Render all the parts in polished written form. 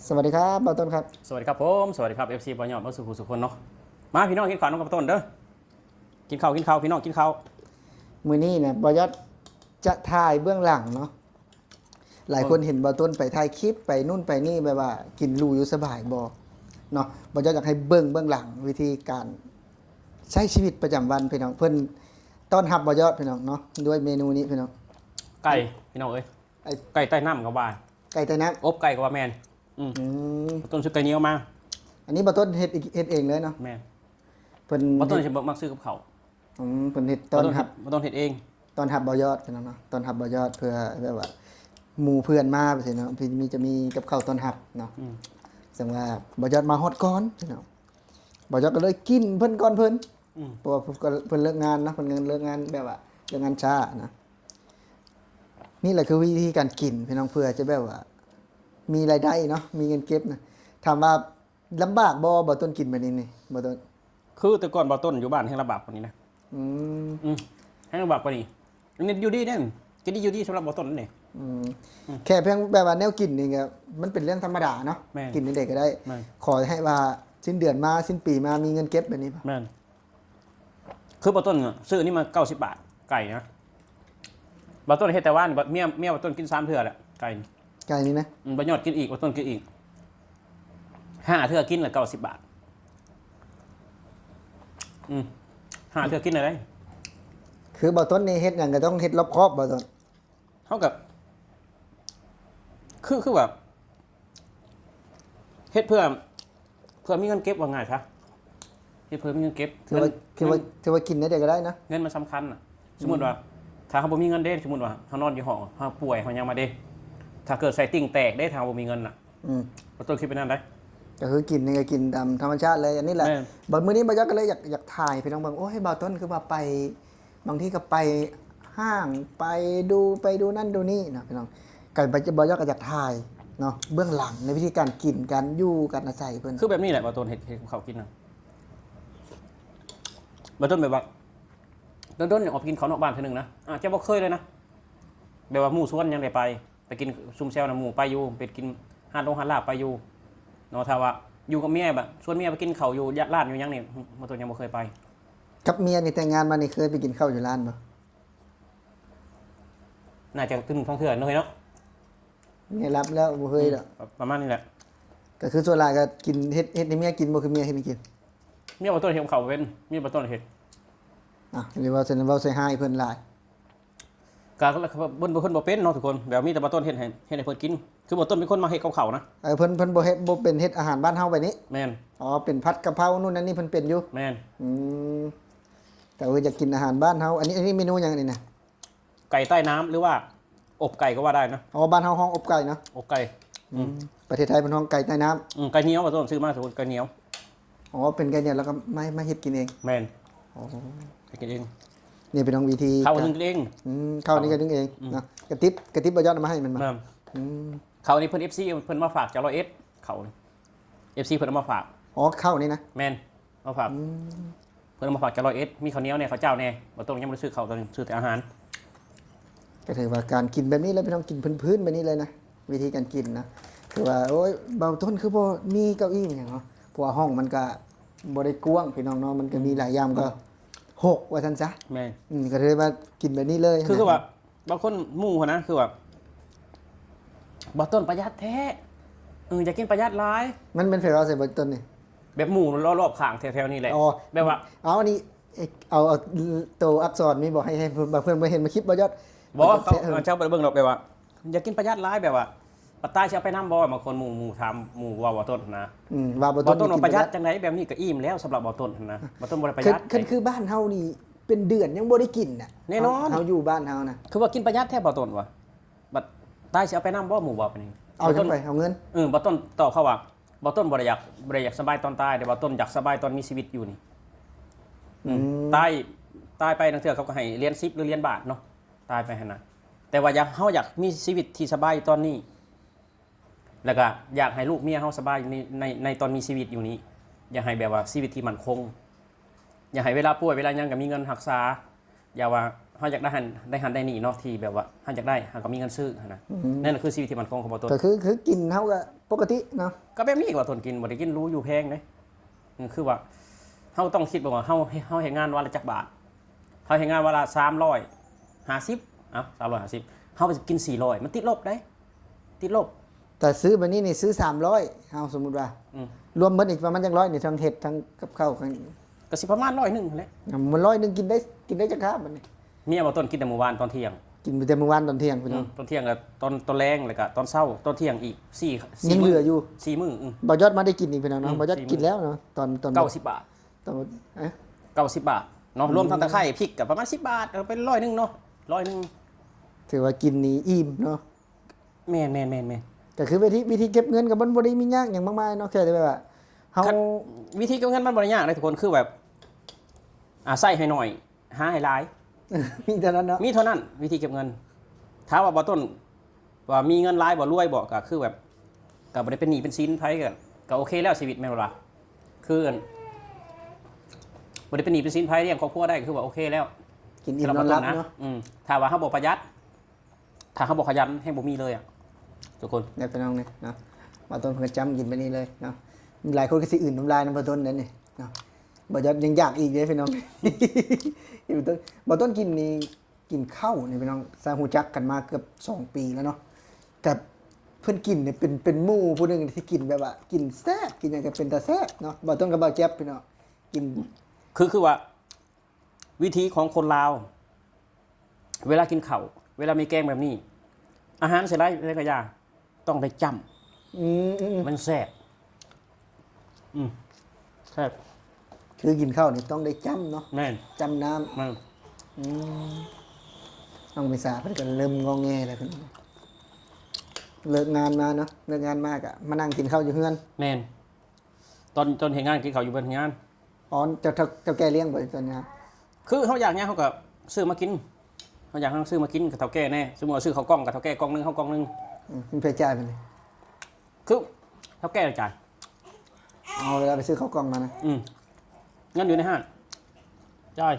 สวัสดีครับบ่าวต้นครับสวัสดีครับผมสวัสดีครับ FC บอลยอดมาสุคนเนาะมาพี่น้องกินข้าวน้องกับต้นเด้อกินข้าวพี่น้องกินข้าวมือนี้เนี่ยบ่าวยอดจะถ่ายเบื้องหลังเนาะหลายคนเห็นบ่าวต้นไปถ่ายคลิปไปนู่นไปนี่แบบว่ากินหรูอยู่สบายบ่เนาะบ่าวยอดอยากให้เบื้องหลังวิธีการใช้ชีวิตประจำวันพี่น้องเพิ่นต้อนรับบ่าวยอดพี่น้องเนาะด้วยเมนูนี้พี่น้องไก่พี่น้องเอ้ยไก่ใต้น้ำกับว่าไก่ใต้น้อบไก่กับว่าแมนต้นซื้อไก่เหนียวมาอันนี้บ่าวต้นเฮ็ดเองเลยเนาะแมนเพิ่นต้นจะมักซื้อกับเขาเพิ่นเฮ็ดต้อนรับต้นเฮ็ดเองต้อนรับบ่าวยอดพี่น้องเนาะต้อนรับบ่าวยอดเพื่อแบบว่าหมู่เพื่อนมาไปสิเนาะจะมีกับข้าวต้อนรับเนาะซึ่งว่าบ่าวยอดมาฮอดก่อนพี่น้องบ่าวยอดก็เลยกินเพิ่นก่อนเพิ่นเพราะว่าเพิ่นเลิกงานนะเพิ่นเลิกงานแบบว่าเลิกงานช้านะนี่แหละคือวิธีการกินพี่น้องเพื่อจะแบบว่ามีรายได้เนาะมีเงินเก็บนะถามว่าลำบากบ่ต้นกินแบบนี้นี่บ่ต้นคือแต่ก่อนบ่ต้นอยู่บ้านแห่งลำบากกว่านี้นะแห่งลำบากกว่านี้นี่อยู่ดีเนี่ยกินดีอยู่ดีสำหรับบ่ต้นนั่นเองแค่เพียงแบบว่าแนวกินนี่ก็มันเป็นเรื่องธรรมดาเนาะกินเด็กก็ได้ขอให้ว่าสิ้นเดือนมาสิ้นปีมามีเงินเก็บแบบนี้ป่ะแม่นคือบ่ต้นซื้อนี่มา90 บาทไก่นะบ่ต้นเฮ็ดแต่ว่าเมียบ่ต้นกิน3 เทื่อแหละไก่นี่นะบ่ยอดกินอีกบ่ต้นกินอีก5 เทื่อกินละ90 บาท5 เทื่อกินอะไรคือบ่ต้นนี่เฮ็ดหยังก็ต้องเฮ็ดรอบคอบบ่ต้นเท่ากับคือแบบเฮ็ดเพื่อมีเงินเก็บว่าง่ายซะเฮ็ดเพื่อมีเงินเก็บคือว่ากินได้เด็กก็ได้นะเงินมันสำคัญน่ะสมมุติว่าถ้าเฮาบ่มีเงินเด้สมมุติว่าเฮานอนอยู่ห้องเฮาป่วยเฮายังมาเด้ถ้าเกิดใส่ติ่งแตกได้ถ้าบ่มีเงินน่ะบ่ต้องคิดไปนั่นได้ก็คือกินนี่ก็กินตามธรรมชาติเลยอันนี้แหละบัดมื้อนี้บ่ยักก็เลยอยากถ่ายพี่น้องเบิ่งโอ้ยบ่าวต้นคือว่าไปบางทีก็ไปห้างไปดูนั่นดูนี่นะพี่น้องกันไปบ่ยักก็อยากถ่ายเนาะเบื้องหลังในวิธีการกินการอยู่การอาศัยเพิ่นคือแบบนี้แหละบ่าวต้นเฮ็ดเขากินน่ะบ่าวต้นแบบว่าต้นๆออกกินข้าวนอกบ้านเทื่อนึงนะจะบ่เคยเลยนะแบบว่าหมู่สวนยังได้ไปกินซุ่มแซวน่ะหมู่ไปอยู่ไปกินหาดลาบไปอยู่เนาะถ้าว่าอยู่กับเมียแบบชวนเมียไปกินข้าวอยู่ร้านอยู่ยังนี่บ่ต้นยังบ่เคยไปกับเมียนี่แต่งงานมานี่เคยไปกินข้าวอยู่ร้านบ่น่าจะตึ้งท่องเถื่อนเนาะเมียรับแล้วบ่เคยดอกประมาณนี้แหละก็คือส่วนหลายก็กินเฮ็ดให้เมียกินบ่คือเมียเฮ็ดให้กินเมียบ่ต้นเฮ็ดข้าวเป็นเมียบ่ต้นเฮ็ดหรือว่าเซ็นเว้าใส่ให้เพิ่นหลายก็เพิ่นบ่เป็นเนาะทุกคนแบบมีแต่บ่ต้นเฮ็ดให้เพิ่นกินคือบ่ต้นเป็นคนมาเฮ็ดกับข้าวนะเพิ่นบ่เฮ็ดบ่เป็นเฮ็ดอาหารบ้านเฮาแบบนี้แม่นเป็นผัดกะเพรานู่นนั่นนี่เพิ่นเป็นอยู่แม่นแต่ว่าจะกินอาหารบ้านเฮาอันนี้เมนูหยังนี่นะไก่ใต้น้ำหรือว่าอบไก่ก็ว่าได้นะบ้านเฮาห้องอบไก่เนาะอบไก่ประเทศไทยเป็นห้องไก่ใต้น้ำไก่เหนียวบ่ต้นซื้อมาทุกคนไก่เหนียวเป็นไก่เหนียวแล้วก็ไม่เฮ็ดกินเองแม่นกินเองนี่เป็นน้องวิธีข้าวนึ่งเองข้าวนี้ก็นึ่งเองนะกระติบบ่ยอดมาให้มันมาข้าวนี้เพิ่น FC เพิ่นมาฝากจาก100 เอสข้าว FC เพิ่นเอามาฝากข้าวนี้นะแม่นมาฝากเพิ่นเอามาฝากจาก100 เอสมีข้าวเหนียวเนี่ยข้าวเจ้าเนี่ยบ่ต้องยังบ่ได้ซื้อข้าวตอนซื้อแต่อาหารก็ถือว่าการกินแบบนี้แล้วพี่น้องกินพื้นๆแบบนี้เลยนะวิธีการกินนะคือว่าโอ้ยเบาต้นคือบ่มีเก้าอี้อย่างเนาะเพราะว่าห้องมันก็บ่ได้กว้างพี่น้องเนาะมันก็มีหลายอย่างก็6ว่าซั่นซะแม่ก็เลยว่ากินแบบนี้เลยคือว่าบางคนหมู่นะคือว่าบ่ต้นประหยัดแท้อยากกินประหยัดหลายมันเป็นเฟรเอาใส่บ่ต้นนี่แบบหมู่รอบๆข้างแถวๆนี่แหละแบบว่าอันนี้เอาตัวอักษรมีบอกให้เพื่อนมาเห็นมาคลิปบ่ยอดบ่เจ้าบ่ได้เบิ่งดอกแบบว่าอยากกินประหยัดหลายแบบว่าปัตตาสิเอาไปนำบ่บางคนหมู่ถามหมู่ว่าบ่ต้นนะว่าบ่ต้นประหยัดจังได๋แบบนี้ก็อิ่มแล้วสำหรับบ่ต้นนะบ่ต้นบ่ได้ประหยัดคือบ้านเฮานี่เป็นเดือนยังบ่ได้กินน่ะแน่นอนเฮาอยู่บ้านเฮานะคือว่ากินประหยัดแท้บ่ต้นวะบัดตายสิเอาไปนำบ่หมู่บ่ปานนี้เอาจังไปเอาเงินบ่ต้นตอบเขาว่าบ่ต้นบ่ได้อยากสบายตอนตายแต่บ่ต้นอยากสบายตอนมีชีวิตอยู่นี่ตายไปนังเทื่อเขาก็ให้เหรียญ10หรือเหรียญบาทเนาะตายไปหั่นน่ะแต่ว่าอยากมีชีวิตที่สบายตอนนี้แล้วก็อยากให้ลูกเมียเฮาสบายในตอนมีชีวิตอยู่นี้อยากให้แบบว่าชีวิตที่มั่นคงอยากให้เวลาป่วยเวลายังก็มีเงินรักษาอย่าว่า เฮาอยากได้หันได้นี่เนาะที่แบบว่าเฮาอยากได้เฮาก็มีเงินซื้อนะนั่นคือชีวิตที่มันคงของบ่ต้น ก็คือกินเฮาก็ปกติเนาะ ก็แบบนี้ว่าต้นกินบ่ได้กินรู้อยู่แพงเด้คือว่าเฮาต้องคิดบ่ว่าเฮาเฮ็ดงานวันละจักบาทเฮาเฮ็ดงานวันละ350350เฮาไปกิน400มันติดลบได้ติดลบ แต่ซื้อบัดนี้นี่ซื้อ300เฮาสมมุติว่ารวมหมดอีกประมาณจัก100นี่ทั้งเฮ็ดทั้งกับข้าวทั้ง ก็สิประมาณ100นึงแหละ มัน100นึงกินได้จักครับบัดนี้ เมียบ่ต้นกินแต่มื้อวานตอนเที่ยง กินไปแต่เมื่อวานตอนเที่ยงพี่น้อง ตอนเที่ยงกับตอนแรงแล้วก็ตอนเช้าตอนเที่ยงอีก4 ยังเหลืออยู่ 4มื้อ บ่ยอดมาได้กินอีกพี่น้องเนาะบ่ยอด 4 กินแล้วเนาะตอน90บาท ตอนเอ๊ะ 90บาทเนาะรวมทั้งตะไคร้พริกก็ประมาณ10บาทเป็น100นึงเนาะ100นึง ถือว่ากินนี่อิ่มเนาะ แม่น ก็คือวิธีเก็บเงินกับมันบ่ได้มียากหยังมากมายเนาะแค่แต่แบบว่าเฮา วิธีเก็บเงินมันบ่ได้ยากเลยทุกคนคือแบบใส่ให้หน่อยหาให้หลาย มีเท่านั้นเนาะ มีเท่านั้นวิธีเก็บเงินถ้าว่าบ่ต้นว่ามีเงินหลายบ่รวยบ่ก็คือแบบก็บ่ได้เป็นหนี้เป็นสินไผก็โอเคแล้วชีวิตแม่นบ่ล่ะคือบ่ได้เป็นหนี้เป็นสินไผเลี้ยงครอบครัวได้ก็คือว่าโอเคแล้ว กินอิ่มนอนหลับเนาะ ถ้าว่าเฮาบ่ประหยัดถ้าเฮาบ่ขยันให้บ่มีเลยอ่ะทุกคน เนี่ยพี่น้องนี่เนาะมาต้นเพิ่นจำกินไปนี่เลยเนาะหลายคนก็สิอื่นน้ำลายน้ำบ่ต้นนั่นนี่เนาะบ่ยอดยังอยากอีกเด้พี่น้อง บ่ต้นบ่ต้นกินนี่กินข้าวนี่พี่น้องสร้างฮู้จักกันมาเกือบ2 ปีแล้วเนาะกับเพิ่นกินเนี่ยเป็นหมู่ผู้หนึงที่กินแบบว่ากินแซ่บกินหยังก็เป็นตาแซ่บเนาะบ่ต้นกับบ่แจ๊บพี่น้องกิน คือว่าวิธีของคนลาวเวลากินข้าวเวลามีแกงแบบนี้ อาหารใส่ไรก็ยาต้องได้จ้ำมันแซ่บแซ่บ คือกินข้าวนี่ต้องได้จ้ำเนาะ แม่น จ้ำน้ำ มัน น้องมิสาเพิ่นก็เริ่มงอแงแล้วเพิ่นเลิกงานมาเนาะเลิกงานมากอะมานั่งกินข้าวอยู่เฮือน แม่นตอนเห็นงานกินข้าวอยู่บนงาน อ๋อเจ้าแกเลี้ยงบ่ตอนนี้ครับ คือเขาอยากเนี้ยเขาก็ซื้อมากินเขาอยากให้ซื้อมากินกับเท่าแก่แน่สมมติว่าซื้อข้าวกล้องกับเท่าแก่กล้องนึงข้าวกล้องนึง มันไปจ่ายไปเลย คือเท่าแก่จ่าย เอาเวลาไปซื้อข้าวกล่องมานะ เงินอยู่ในห้างจ่าย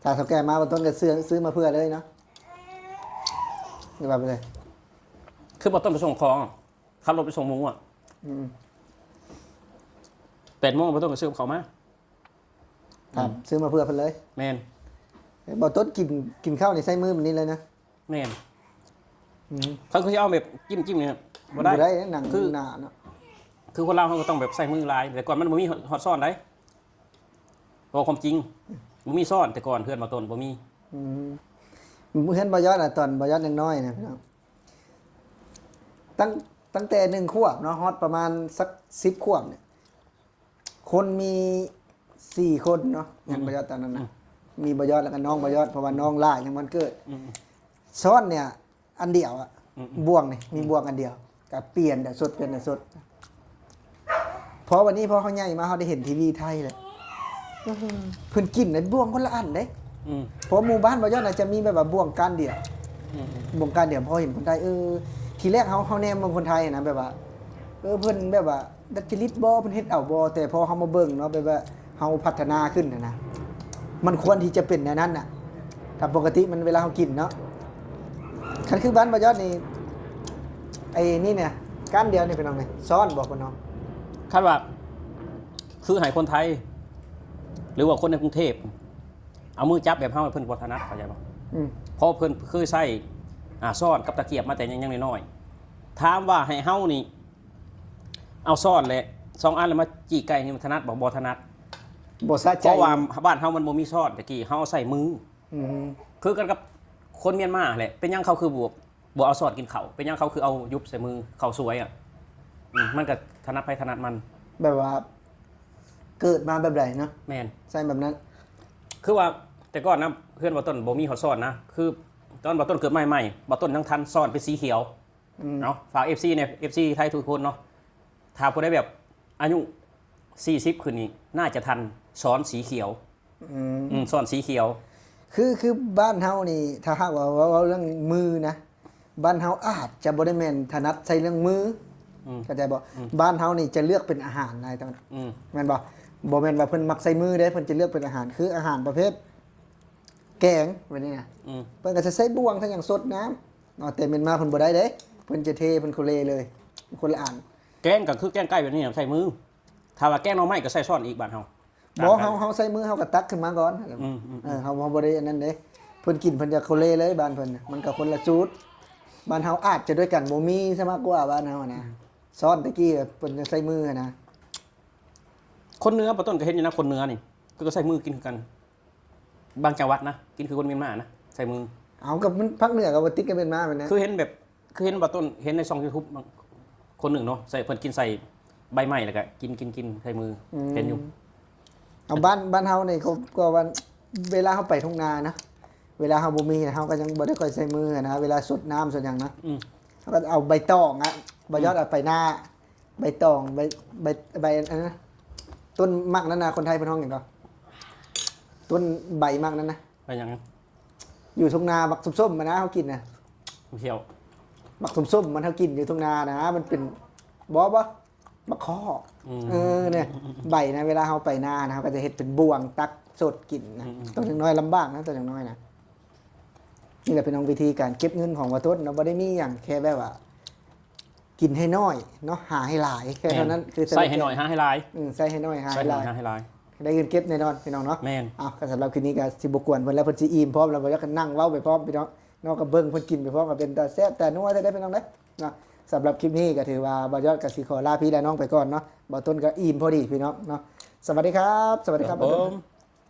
ถ้าเจ้าแกมาบนต้นก็ซื้อมาเพื่อเลยเนาะนี่ว่าไปเลย คือบ่ต้นไปส่งของขับรถไปส่งหมูอ่ะ 8 โมงบ่ต้นก็ซื้อกับเขาวมา ครับซื้อมาเพื่อเพิ่นเลย แม่น บ่ต้นกินข้าวนี่ใส่มือแบบนี้เลยนะ แม่นเขาคือจะเอาแบบจิ้มเนี่ยบ่ บ่ ได้ ได้หนัง คือ หน้าเนาะ คือคนเราเขาก็ต้องแบบใส่มือลายแต่ก่อนมันบ่มีฮอตซ่อนได้บอกความจริงบ่มีซ่อนแต่ก่อนเพื่อนมาต้นบ่มี เพื่อนบ่ยอดน่ะตอนบ่ยอดยังน้อยนะพี่น้องตั้งแต่1 ขวบเนาะฮอดประมาณสัก10 ขวบเนี่ยคนมี4 คนเนาะงานบ่ยอดตอนนั้นนะมีบ่ยอดแล้วก็น้องบ่ยอดเพราะว่าน้องล่ายังวันเกิดซ้อนเนี่ยอันเดียวอะบ่วงนี่มีบ่วงอันเดียวก็เปลี่ยนแต่สดเป็นแต่สดพอวันนี้พอเขาใหญ่มาเขาได้เห็นทีวีไทยเลยเพิ่นกินในบ่วงคนละอันเด้เพราะหมู่บ้านบ่ยอดน่ะจะมีแบบว่าบ่วงก้านเดียวบ่วงก้านเดียวพอเห็นคนไทยทีแรกเขาแนมบางคนไทยนะแบบว่าเพิ่นแบบว่าดัดจริตบ่เพิ่นเฮ็ดเอาบ่แต่พอเฮามาเบิ่งเนาะแบบว่าเฮาพัฒนาขึ้นนะมันควรที่จะเป็นในนั้นน่ะถ้าปกติมันเวลาเฮากินเนาะคันคือบ้านบ่ยอดนี่ไอ้นี่เนี่ยก้านเดียวนี่เป็นน้องไงซ้อนบอกว่าน้อง คาดว่าคือให้คนไทย หรือว่าคนในกรุงเทพเอามือจับแบบเฮาเพิ่นบ่ถนัดเข้าใจบ่เพราะเพิ่นเคยใช้ซ่อนกับตะเกียบมาแต่ยังน้อยๆถามว่าให้เฮานี่เอาซ่อนแหละ2 อันแล้วมาจี้ไก่นี่มันถนัดบ่ถนัด บ่สะใจ เพราะว่าบ้านเฮามันบ่มีซ่อนตะกี้เฮาใส่มือ คือกันกับคนเมียนมาแหละเป็นหยังเขาคือบ่เอาซ่อนกินข้าวเป็นหยังเขาคือเอายุบใส่มือข้าวสวยอ่ะมันก็ถนัดไปถนัดมัน แบบว่าเกิดมาแบบไหนเนาะ แม่น ใส่แบบนั้น คือว่าแต่ก่อนนะเพื่อนบ่ต้นบ่มีฮอดซ่อนนะคือตอนบ่ต้นเกิดใหม่ๆบ่ต้นยังทันซ่อนเป็นสีเขียวเนาะฝาก FC เนี่ย FC ไทยทุกคนเนาะถ้าผู้ใดแบบอายุ40ขึ้นนี่น่าจะทันสอนสีเขียวสอนสีเขียว คือบ้านเฮานี่ถ้าหากว่าเรื่องมือนะบ้านเฮาอาจจะบ่ได้แม่นถนัดใช้เรื่องมือเข้าใจบ่บ้านเฮานี่จะเลือกเป็นอาหารอะไรตอนแม่นบ่ บ่แม่นว่าเพิ่นมักใส่มือเด้เพิ่นจะเลือกเป็นอาหารคืออาหารประเภทแกงแบบนี้นะ เพิ่นก็จะใส่บ่วงทั้งอย่างสดน้ำแต่เมียนมาเพิ่นบ่ได้เด้เพิ่นจะเทเพิ่นโคเลเลยคนละอัน แกงก็คือแกงไก่แบบนี้ใส่มือถ้าว่าแกงหน่อไม้ก็ใส่ช้อนอีกบ้านเฮา บ่เฮาใส่มือเฮาก็ตักขึ้นมาก่อนเฮาบ่ได้อันนั้นเด้เพิ่นกินเพิ่นจะโคเลเลยบ้านเพิ่นน่ะมันก็คนละสูตรบ้านเฮาอาจจะด้วยกันบ่มีซะมากกว่าบ้านเฮานะซ้อนตะกี้เพิ่นจะใส่มือนะ คนเหนื้อบ่ต้นก็เห็นอยู่นะคนเหนื้อนี่ก็ใส่มือกินคือกัน บางจังหวัดนะกินคือคนเมียนมานะใส่มือ เอากับมันภาคเหนือก็บ่ติดกันเป็นมาแบบนั้น คือเห็นบ่ต้นเห็นในช่อง YouTube บางคนหนึ่งเนาะใส่เพิ่นกินใส่ใบไม้แล้วก็กินใส่มือเห็นอยู่ เอาบ้านเฮานี่เขาก็วันเวลาเฮาไปทุ่งนานะเวลาเฮาบ่มีเฮาก็ยังบ่ได้ค่อยใส่มือนะเวลาสดน้ำสดหยังนะ เฮาก็เอาใบตองอะบ่ยอดเอาไปหน้าใบตองใบอันนั้นนะต้นมักนั่นนะคนไทยเพิ่นฮ้องหยังก็ต้นใบมักนั่นนะ ไปยัง อยู่ทุ่งนาบักส้มๆมานะเฮากินนะ เที่ยว บักส้มๆมันเฮากินอยู่ทุ่งนานะมันเป็นบ่บักข้อเนี่ยใบนะเวลาเฮาไปนานะเฮาก็จะเฮ็ดเป็นบ่วงตักสดกินนะตัวอย่างน้อยลำบากนะตัวอย่างน้อยนะนี่แหละเป็นวิธีการเก็บเงินของวัดต้นเนาะบ่ได้มีหยังแค่แบบว่า กินให้น้อยเนาะหาให้หลายแค่เท่านั้นคือ ใส่ให้หน่อยหาให้หลาย ใส่ให้น้อยหา ใส่ ให้ ให้ ห หน่ ลา อย ย หาให้หลาย ได้เงินเก็บแน่นอนพี่น้องเนาะ แม่น ก็สำหรับคืนนี้ก็สิบ่กวนเพิ่นแล้วเพิ่นสิอิ่มพร้อมแล้วบ่อยากนั่งเว้าไปพร้อมพี่น้องนอกกับเบิ่งเพิ่นกินไปพร้อมก็เป็นตาแซ่บแต่นัวได้พี่น้องเด้เนาะสำหรับคลิปนี้ก็ถือว่าบ่ยอดก็สิขอลาพี่และน้องไปก่อนเนาะบ่ต้นก็อิ่มพอดีพี่น้องเนาะสวัสดีครับ สวัสดีครับ ผ บ่ต้น ม